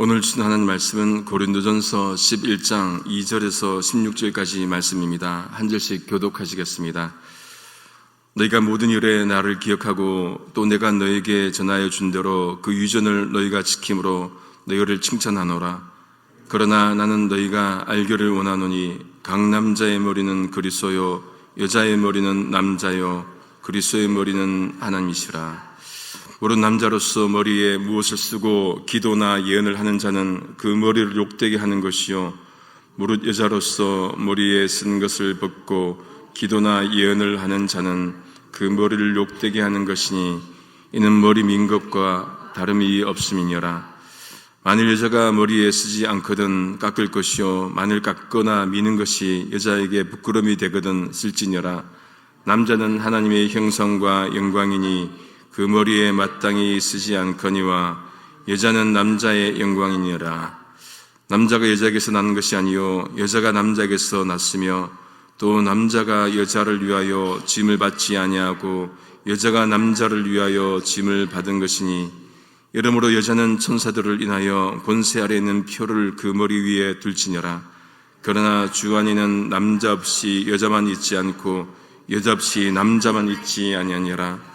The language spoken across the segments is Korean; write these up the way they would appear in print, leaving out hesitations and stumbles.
오늘 주신 하나님 말씀은 고린도전서 11장 2절에서 16절까지 말씀입니다. 한 절씩 교독하시겠습니다. 너희가 모든 일에 나를 기억하고 또 내가 너에게 전하여 준 대로 그 유전을 너희가 지킴으로 너희를 칭찬하노라. 그러나 나는 너희가 알기를 원하노니 각 남자의 머리는 그리스도요 여자의 머리는 남자요 그리스도의 머리는 하나님이시라. 모든 남자로서 머리에 무엇을 쓰고 기도나 예언을 하는 자는 그 머리를 욕되게 하는 것이요 무릇 여자로서 머리에 쓴 것을 벗고 기도나 예언을 하는 자는 그 머리를 욕되게 하는 것이니 이는 머리 민 것과 다름이 없음이니라. 만일 여자가 머리에 쓰지 않거든 깎을 것이요 만일 깎거나 미는 것이 여자에게 부끄러움이 되거든 쓸지니라. 남자는 하나님의 형상과 영광이니 그 머리에 마땅히 쓰지 않거니와 여자는 남자의 영광이니라. 남자가 여자에게서 난 것이 아니요 여자가 남자에게서 났으며 또 남자가 여자를 위하여 짐을 받지 아니하고 여자가 남자를 위하여 짐을 받은 것이니 이러므로 여자는 천사들을 인하여 권세 아래 있는 표를 그 머리 위에 둘지니라. 그러나 주 안에는 남자 없이 여자만 있지 않고 여자 없이 남자만 있지 아니하니라.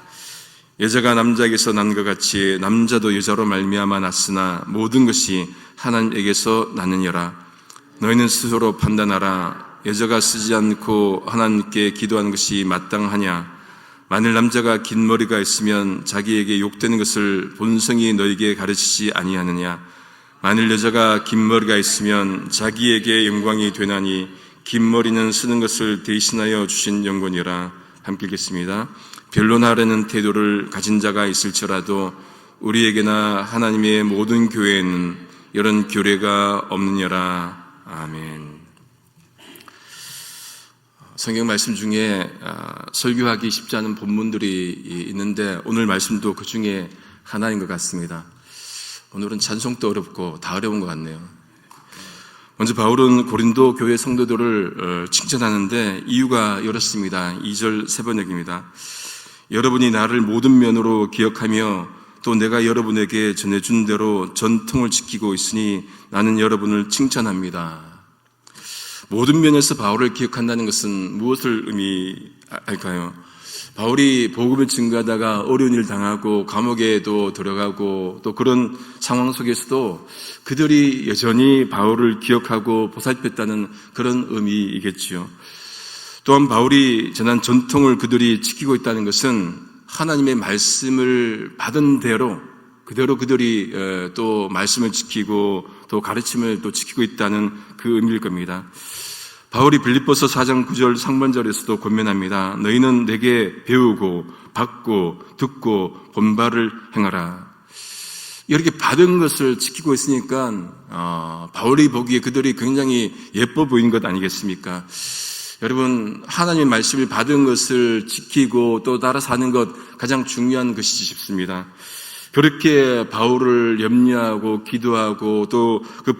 여자가 남자에게서 난 것 같이 남자도 여자로 말미암아 났으나 모든 것이 하나님에게서 나느니라. 너희는 스스로 판단하라. 여자가 쓰지 않고 하나님께 기도하는 것이 마땅하냐? 만일 남자가 긴 머리가 있으면 자기에게 욕되는 것을 본성이 너희에게 가르치지 아니하느냐? 만일 여자가 긴 머리가 있으면 자기에게 영광이 되나니 긴 머리는 쓰는 것을 대신하여 주신 영광이라. 함께 읽겠습니다. 변론하려는 태도를 가진 자가 있을지라도 우리에게나 하나님의 모든 교회에는 이런 규례가 없느냐라. 아멘. 성경 말씀 중에 설교하기 쉽지 않은 본문들이 있는데 오늘 말씀도 그 중에 하나인 것 같습니다. 오늘은 찬송도 어렵고 다 어려운 것 같네요. 먼저 바울은 고린도 교회 성도들을 칭찬하는데 이유가 이렇습니다. 2절 세 번역입니다. 여러분이 나를 모든 면으로 기억하며 또 내가 여러분에게 전해준 대로 전통을 지키고 있으니 나는 여러분을 칭찬합니다. 모든 면에서 바울을 기억한다는 것은 무엇을 의미할까요? 바울이 복음을 증거하다가 어려운 일 당하고 감옥에도 들어가고 또 그런 상황 속에서도 그들이 여전히 바울을 기억하고 보살폈다는 그런 의미이겠지요. 또한 바울이 전한 전통을 그들이 지키고 있다는 것은 하나님의 말씀을 받은 대로 그대로 그들이 또 말씀을 지키고 또 가르침을 또 지키고 있다는 그 의미일 겁니다. 바울이 빌립보서 4장 9절 상반절에서도 권면합니다. 너희는 내게 배우고 받고 듣고 본 바를 행하라. 이렇게 받은 것을 지키고 있으니까 바울이 보기에 그들이 굉장히 예뻐 보이는 것 아니겠습니까? 여러분, 하나님의 말씀을 받은 것을 지키고 또 따라 사는 것 가장 중요한 것이지 싶습니다. 그렇게 바울을 염려하고 기도하고 또 그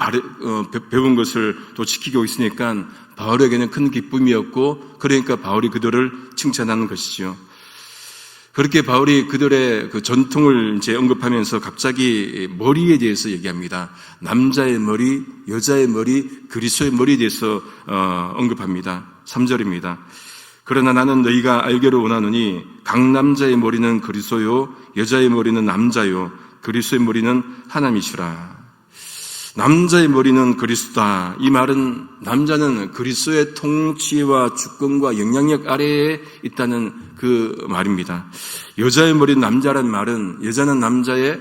배운 것을 또 지키고 있으니까 바울에게는 큰 기쁨이었고 그러니까 바울이 그들을 칭찬하는 것이죠. 그렇게 바울이 그들의 그 전통을 이제 언급하면서 갑자기 머리에 대해서 얘기합니다. 남자의 머리, 여자의 머리, 그리스도의 머리에 대해서 언급합니다. 3절입니다. 그러나 나는 너희가 알기를 원하노니 각 남자의 머리는 그리스도요 여자의 머리는 남자요 그리스도의 머리는 하나님이시라. 남자의 머리는 그리스도다. 이 말은 남자는 그리스도의 통치와 주권과 영향력 아래에 있다는 그 말입니다. 여자의 머리는 남자라는 말은 여자는 남자의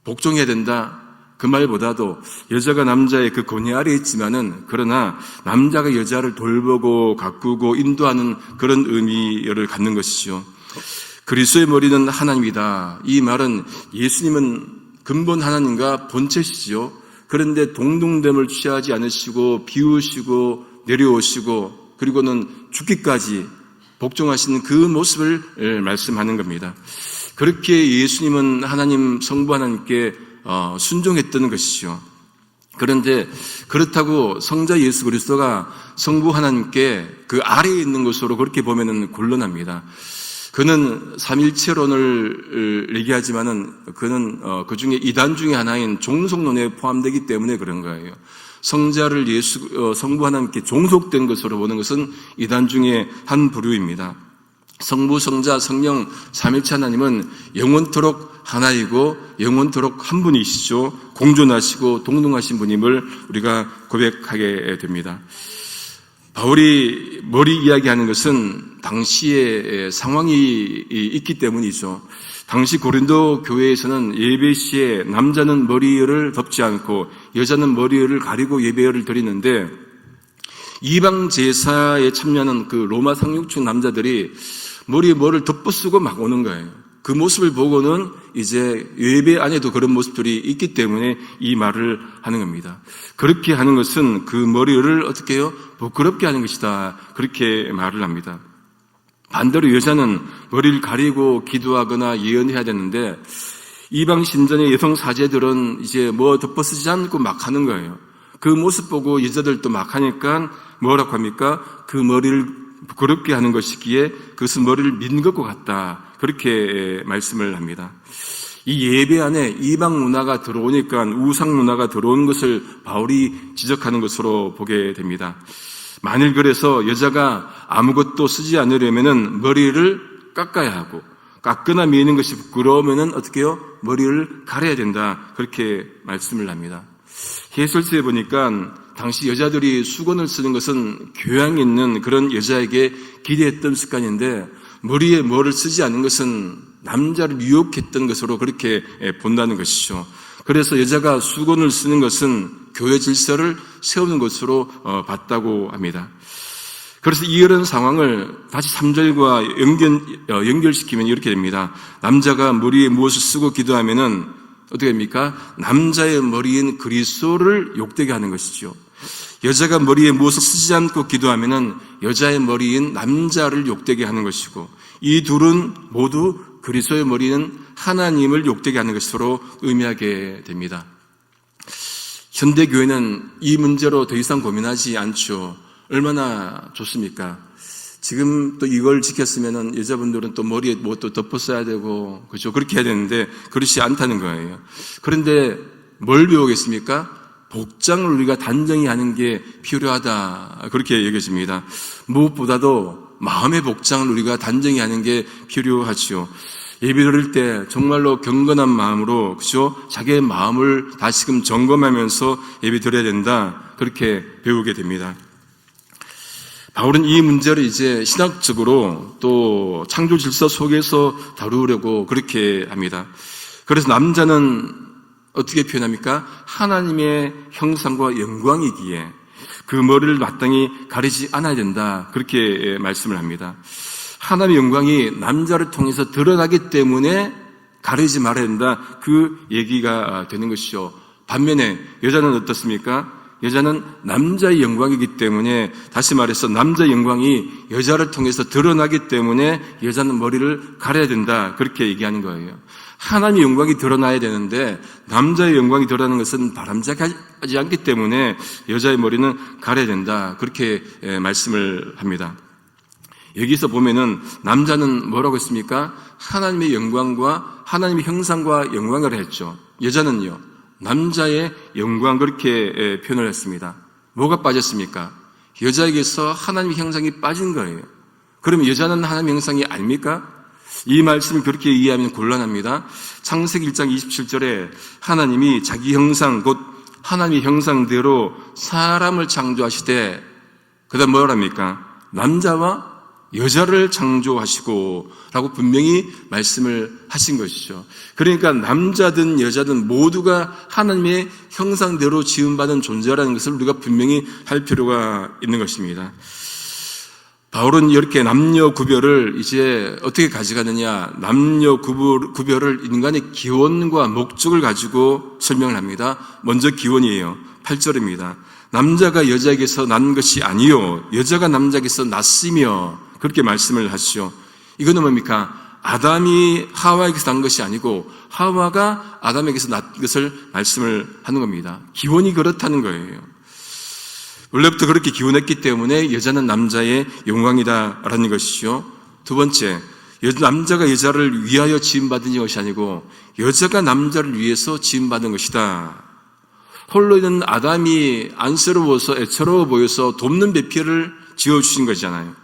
복종해야 된다. 그 말보다도 여자가 남자의 그 권위 아래에 있지만은 그러나 남자가 여자를 돌보고 가꾸고 인도하는 그런 의미를 갖는 것이죠. 그리스도의 머리는 하나님이다. 이 말은 예수님은 근본 하나님과 본체시죠. 그런데 동등됨을 취하지 않으시고 비우시고 내려오시고 그리고는 죽기까지 복종하시는 그 모습을 말씀하는 겁니다. 그렇게 예수님은 하나님 성부 하나님께 순종했던 것이죠. 그런데 그렇다고 성자 예수 그리스도가 성부 하나님께 그 아래에 있는 것으로 그렇게 보면은 곤란합니다. 그는 삼일체론을 얘기하지만은 그는 그 중에 이단 중에 하나인 종속론에 포함되기 때문에 그런 거예요. 성자를 성부 하나님께 종속된 것으로 보는 것은 이단 중에 한 부류입니다. 성부, 성자, 성령 삼일체 하나님은 영원토록 하나이고 영원토록 한 분이시죠. 공존하시고 동등하신 분임을 우리가 고백하게 됩니다. 바울이 머리 이야기하는 것은 당시의 상황이 있기 때문이죠. 당시 고린도 교회에서는 예배 시에 남자는 머리를 덮지 않고 여자는 머리를 가리고 예배를 드리는데, 이방 제사에 참여하는 그 로마 상륙층 남자들이 머리에 뭐를 덮어쓰고 막 오는 거예요. 그 모습을 보고는 이제 예배 안에도 그런 모습들이 있기 때문에 이 말을 하는 겁니다. 그렇게 하는 것은 그 머리를 어떻게 해요? 부끄럽게 하는 것이다. 그렇게 말을 합니다. 반대로 여자는 머리를 가리고 기도하거나 예언해야 되는데, 이방 신전의 여성 사제들은 이제 뭐 덮어쓰지 않고 막 하는 거예요. 그 모습 보고 여자들도 막 하니까 뭐라고 합니까? 그 머리를 부끄럽게 하는 것이기에 그것은 머리를 민 것과 같다. 그렇게 말씀을 합니다. 이 예배 안에 이방 문화가 들어오니까 우상 문화가 들어온 것을 바울이 지적하는 것으로 보게 됩니다. 만일 그래서 여자가 아무것도 쓰지 않으려면은 머리를 깎아야 하고, 깎거나 미는 것이 부끄러우면은 어떻게 해요? 머리를 가려야 된다. 그렇게 말씀을 합니다. 해설서에 보니까 당시 여자들이 수건을 쓰는 것은 교양 있는 그런 여자에게 기대했던 습관인데, 머리에 뭐를 쓰지 않는 것은 남자를 유혹했던 것으로 그렇게 본다는 것이죠. 그래서 여자가 수건을 쓰는 것은 교회 질서를 세우는 것으로 봤다고 합니다. 그래서 이런 상황을 다시 3절과 연결시키면 이렇게 됩니다. 남자가 머리에 무엇을 쓰고 기도하면은 어떻게 됩니까? 남자의 머리인 그리스도를 욕되게 하는 것이죠. 여자가 머리에 무엇을 쓰지 않고 기도하면은 여자의 머리인 남자를 욕되게 하는 것이고, 이 둘은 모두 그리스도의 머리는 하나님을 욕되게 하는 것으로 의미하게 됩니다. 현대 교회는 이 문제로 더 이상 고민하지 않죠. 얼마나 좋습니까? 지금 또 이걸 지켰으면은 여자분들은 또 머리에 뭐 또 덮어써야 되고, 그죠? 그렇게 해야 되는데 그렇지 않다는 거예요. 그런데 뭘 배우겠습니까? 복장을 우리가 단정히 하는 게 필요하다. 그렇게 여겨집니다. 무엇보다도 마음의 복장을 우리가 단정히 하는 게 필요하지요. 예배 드릴 때 정말로 경건한 마음으로, 그죠? 자기의 마음을 다시금 점검하면서 예배 드려야 된다. 그렇게 배우게 됩니다. 바울은 이 문제를 이제 신학적으로 또 창조 질서 속에서 다루려고 그렇게 합니다. 그래서 남자는 어떻게 표현합니까? 하나님의 형상과 영광이기에 그 머리를 마땅히 가리지 않아야 된다. 그렇게 말씀을 합니다. 하나님의 영광이 남자를 통해서 드러나기 때문에 가리지 말아야 된다. 그 얘기가 되는 것이죠. 반면에 여자는 어떻습니까? 여자는 남자의 영광이기 때문에, 다시 말해서 남자의 영광이 여자를 통해서 드러나기 때문에 여자는 머리를 가려야 된다. 그렇게 얘기하는 거예요. 하나님의 영광이 드러나야 되는데 남자의 영광이 드러나는 것은 바람직하지 않기 때문에 여자의 머리는 가려야 된다. 그렇게 말씀을 합니다. 여기서 보면은 남자는 뭐라고 했습니까? 하나님의 영광과 하나님의 형상과 영광을 했죠. 여자는요, 남자의 영광, 그렇게 표현을 했습니다. 뭐가 빠졌습니까? 여자에게서 하나님의 형상이 빠진 거예요. 그러면 여자는 하나님의 형상이 아닙니까? 이 말씀을 그렇게 이해하면 곤란합니다. 창세기 1장 27절에 하나님이 자기 형상, 곧 하나님의 형상대로 사람을 창조하시되, 그 다음 뭐라 합니까? 남자와 여자를 창조하시고 라고 분명히 말씀을 하신 것이죠. 그러니까 남자든 여자든 모두가 하나님의 형상대로 지음받은 존재라는 것을 우리가 분명히 할 필요가 있는 것입니다. 바울은 이렇게 남녀 구별을 이제 어떻게 가져가느냐, 남녀 구별을 인간의 기원과 목적을 가지고 설명을 합니다. 먼저 기원이에요. 8절입니다. 남자가 여자에게서 난 것이 아니요 여자가 남자에게서 났으며, 그렇게 말씀을 하시죠. 이거는 뭡니까? 아담이 하와에게서 난 것이 아니고 하와가 아담에게서 난 것을 말씀을 하는 겁니다. 기원이 그렇다는 거예요. 원래부터 그렇게 기원했기 때문에 여자는 남자의 영광이다라는 것이죠. 두 번째, 남자가 여자를 위하여 지음받은 것이 아니고 여자가 남자를 위해서 지음받은 것이다. 홀로 있는 아담이 안쓰러워서 애처로워 보여서 돕는 배필을 지어주신 거잖아요.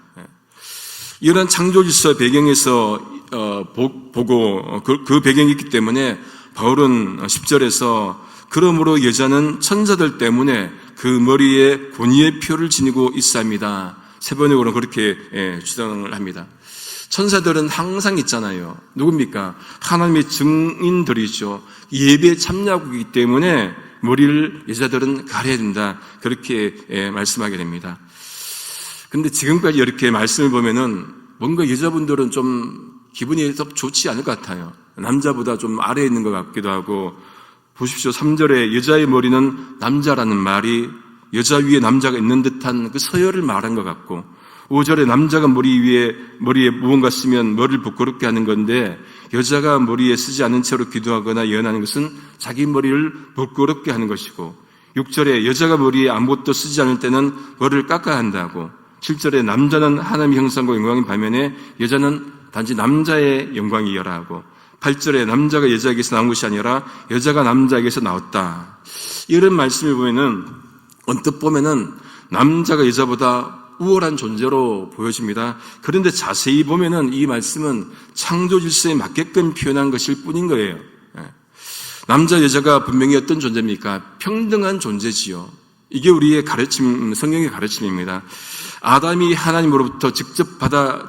이런 창조질서 배경에서 보고 그 배경이 있기 때문에 바울은 10절에서 그러므로 여자는 천사들 때문에 그 머리에 권위의 표를 지니고 있사옵니다. 세번역으로는 그렇게 주장을 합니다. 천사들은 항상 있잖아요. 누굽니까? 하나님의 증인들이죠. 예배에 참여하기 때문에 머리를 여자들은 가려야 된다. 그렇게 말씀하게 됩니다. 근데 지금까지 이렇게 말씀을 보면은 뭔가 여자분들은 좀 기분이 더 좋지 않을 것 같아요. 남자보다 좀 아래에 있는 것 같기도 하고, 보십시오. 3절에 여자의 머리는 남자라는 말이 여자 위에 남자가 있는 듯한 그 서열을 말한 것 같고, 5절에 남자가 머리에 무언가 쓰면 머리를 부끄럽게 하는 건데, 여자가 머리에 쓰지 않은 채로 기도하거나 예언하는 것은 자기 머리를 부끄럽게 하는 것이고, 6절에 여자가 머리에 아무것도 쓰지 않을 때는 머리를 깎아야 한다고, 7절에 남자는 하나님의 형상과 영광인 반면에 여자는 단지 남자의 영광이여라 하고, 8절에 남자가 여자에게서 나온 것이 아니라 여자가 남자에게서 나왔다. 이런 말씀을 보면은 언뜻 보면은 남자가 여자보다 우월한 존재로 보여집니다. 그런데 자세히 보면은 이 말씀은 창조 질서에 맞게끔 표현한 것일 뿐인 거예요. 남자 여자가 분명히 어떤 존재입니까? 평등한 존재지요. 이게 우리의 가르침, 성경의 가르침입니다. 아담이 하나님으로부터 직접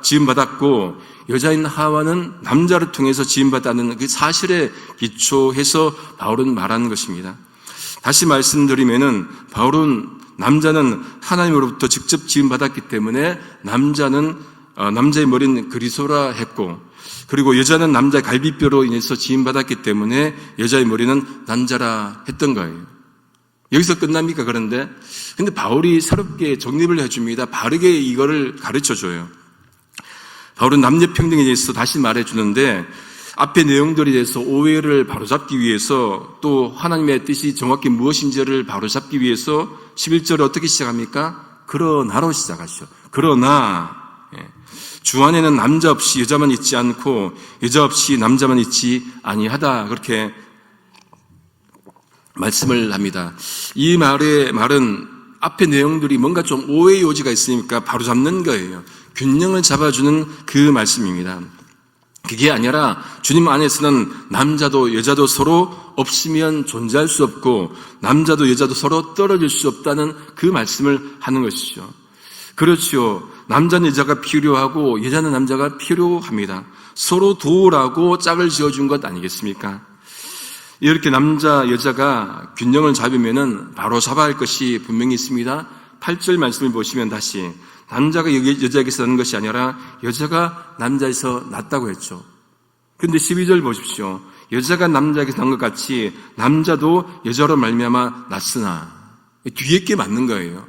지음받았고 여자인 하와는 남자를 통해서 지음받았다는 그 사실에 기초해서 바울은 말하는 것입니다. 다시 말씀드리면은 바울은 남자는 하나님으로부터 직접 지음받았기 때문에 남자의 머리는 그리스도라 했고, 그리고 여자는 남자의 갈비뼈로 인해서 지음받았기 때문에 여자의 머리는 남자라 했던 거예요. 여기서 끝납니까? 그런데 바울이 새롭게 정립을 해줍니다. 바르게 이거를 가르쳐줘요. 바울은 남녀평등에 대해서 다시 말해주는데, 앞의 내용들에 대해서 오해를 바로잡기 위해서, 또 하나님의 뜻이 정확히 무엇인지를 바로잡기 위해서 11절을 어떻게 시작합니까? 그러나로 시작하시죠. 그러나 주 안에는 남자 없이 여자만 있지 않고 여자 없이 남자만 있지 아니하다. 그렇게 말씀을 합니다. 이 말은 앞의 내용들이 뭔가 좀 오해의 요지가 있으니까 바로 잡는 거예요. 균형을 잡아주는 그 말씀입니다. 그게 아니라 주님 안에서는 남자도 여자도 서로 없으면 존재할 수 없고 남자도 여자도 서로 떨어질 수 없다는 그 말씀을 하는 것이죠. 그렇죠. 남자는 여자가 필요하고 여자는 남자가 필요합니다. 서로 도우라고 짝을 지어준 것 아니겠습니까? 이렇게 남자 여자가 균형을 잡으면은 바로 잡아야 할 것이 분명히 있습니다. 8절 말씀을 보시면 다시 남자가 여자에게서 낳는 것이 아니라 여자가 남자에서 낳았다고 했죠. 그런데 12절 보십시오. 여자가 남자에게서 낳은 것 같이 남자도 여자로 말미암아 낳으나, 뒤에 게 맞는 거예요.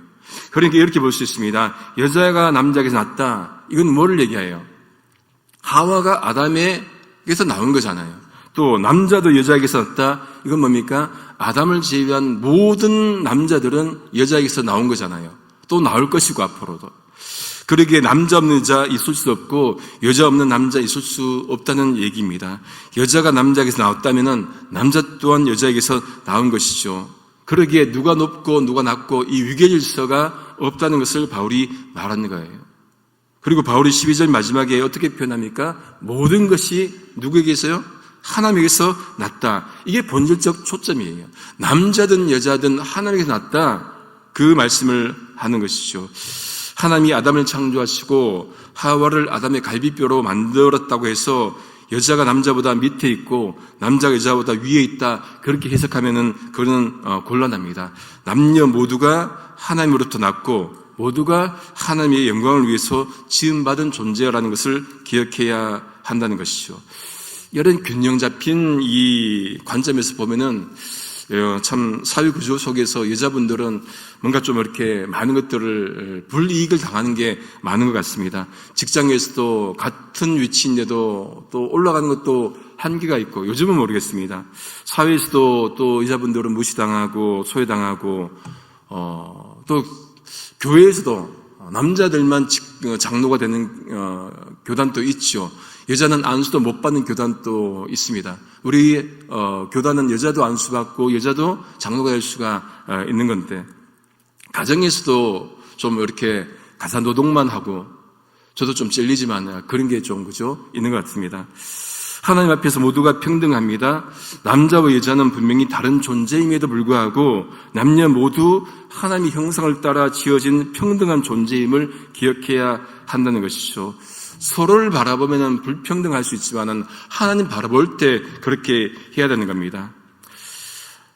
그러니까 이렇게 볼 수 있습니다. 여자가 남자에게서 낳았다. 이건 뭐를 얘기해요? 하와가 아담에게서 나온 거잖아요. 또 남자도 여자에게서 낳았다. 이건 뭡니까? 아담을 제외한 모든 남자들은 여자에게서 나온 거잖아요. 또 나올 것이고 앞으로도. 그러기에 남자 없는 여자 있을 수 없고 여자 없는 남자 있을 수 없다는 얘기입니다. 여자가 남자에게서 나왔다면 남자 또한 여자에게서 나온 것이죠. 그러기에 누가 높고 누가 낮고 이 위계질서가 없다는 것을 바울이 말하는 거예요. 그리고 바울이 12절 마지막에 어떻게 표현합니까? 모든 것이 누구에게서요? 하나님에게서 났다. 이게 본질적 초점이에요. 남자든 여자든 하나님에게서 났다. 그 말씀을 하는 것이죠. 하나님이 아담을 창조하시고 하와를 아담의 갈비뼈로 만들었다고 해서 여자가 남자보다 밑에 있고 남자가 여자보다 위에 있다. 그렇게 해석하면은 그거는 곤란합니다. 남녀 모두가 하나님으로부터 났고 모두가 하나님의 영광을 위해서 지음받은 존재라는 것을 기억해야 한다는 것이죠. 이런 균형 잡힌 이 관점에서 보면은 참 사회 구조 속에서 여자분들은 뭔가 좀 이렇게 많은 것들을 불이익을 당하는 게 많은 것 같습니다. 직장에서도 같은 위치인데도 또 올라가는 것도 한계가 있고 요즘은 모르겠습니다. 사회에서도 또 여자분들은 무시당하고 소외당하고 또 교회에서도 남자들만 장로가 되는 교단도 있죠. 여자는 안수도 못 받는 교단도 있습니다. 우리 교단은 여자도 안수받고 여자도 장로가 될 수가 있는 건데, 가정에서도 좀 이렇게 가사노동만 하고, 저도 좀 찔리지만 그런 게 좀 그죠? 있는 것 같습니다. 하나님 앞에서 모두가 평등합니다. 남자와 여자는 분명히 다른 존재임에도 불구하고 남녀 모두 하나님의 형상을 따라 지어진 평등한 존재임을 기억해야 한다는 것이죠. 서로를 바라보면 불평등할 수 있지만 하나님 바라볼 때 그렇게 해야 되는 겁니다.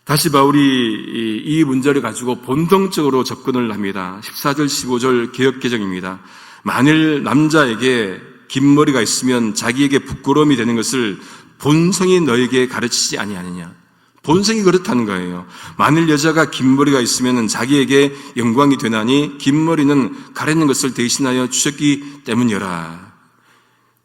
다시 바울이 이 문제를 가지고 본능적으로 접근을 합니다. 14절 15절 개역개정입니다. 만일 남자에게 긴 머리가 있으면 자기에게 부끄러움이 되는 것을 본성이 너에게 가르치지 아니하느냐. 본성이 그렇다는 거예요. 만일 여자가 긴 머리가 있으면 자기에게 영광이 되나니 긴 머리는 가리는 것을 대신하여 주셨기 때문이라.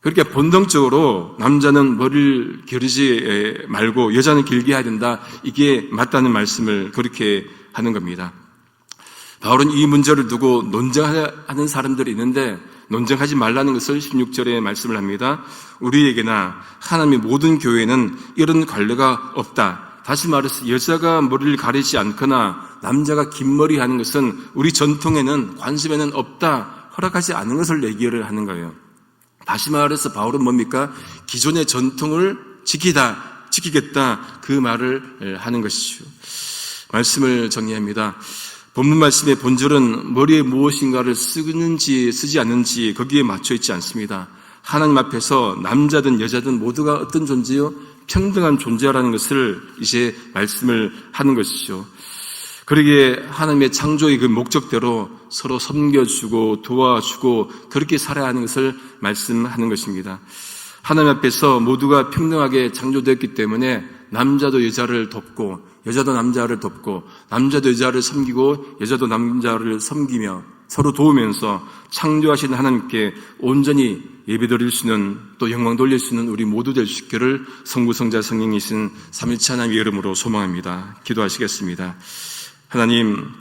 그렇게 본능적으로 남자는 머리를 기르지 말고 여자는 길게 해야 된다. 이게 맞다는 말씀을 그렇게 하는 겁니다. 바울은 이 문제를 두고 논쟁하는 사람들이 있는데 논쟁하지 말라는 것을 16절에 말씀을 합니다. 우리에게나 하나님의 모든 교회는 이런 관례가 없다. 다시 말해서 여자가 머리를 가리지 않거나 남자가 긴 머리 하는 것은 우리 전통에는 관습에는 없다. 허락하지 않은 것을 얘기를 하는 거예요. 다시 말해서 바울은 뭡니까? 기존의 전통을 지키겠다. 그 말을 하는 것이죠. 말씀을 정리합니다. 본문 말씀의 본질은 머리에 무엇인가를 쓰는지 쓰지 않는지 거기에 맞춰 있지 않습니다. 하나님 앞에서 남자든 여자든 모두가 어떤 존재요? 평등한 존재라는 것을 이제 말씀을 하는 것이죠. 그러기에 하나님의 창조의 그 목적대로 서로 섬겨주고 도와주고 그렇게 살아야 하는 것을 말씀하는 것입니다. 하나님 앞에서 모두가 평등하게 창조되었기 때문에 남자도 여자를 돕고 여자도 남자를 돕고 남자도 여자를 섬기고 여자도 남자를 섬기며 서로 도우면서 창조하신 하나님께 온전히 예배드릴 수 있는 또 영광 돌릴 수 있는 우리 모두 될 수 있기를 성부 성자 성령이신 삼위일체 하나님의 이름으로 소망합니다. 기도하시겠습니다. 하나님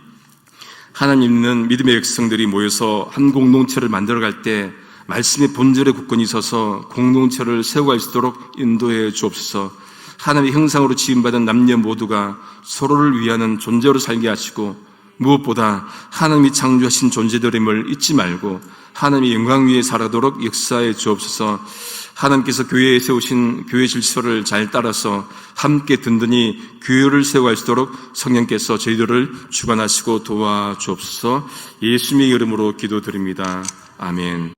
있는 믿음의 백성들이 모여서 한 공동체를 만들어갈 때 말씀의 본질에 굳건히 서서 공동체를 세워갈 수 있도록 인도해 주옵소서. 하나님의 형상으로 지음받은 남녀 모두가 서로를 위하는 존재로 살게 하시고 무엇보다 하나님이 창조하신 존재들임을 잊지 말고 하나님의 영광 위에 살아도록 역사해 주옵소서. 하나님께서 교회에 세우신 교회 질서를 잘 따라서 함께 든든히 교회를 세워갈 수 있도록 성령께서 저희들을 주관하시고 도와주옵소서. 예수님의 이름으로 기도드립니다. 아멘.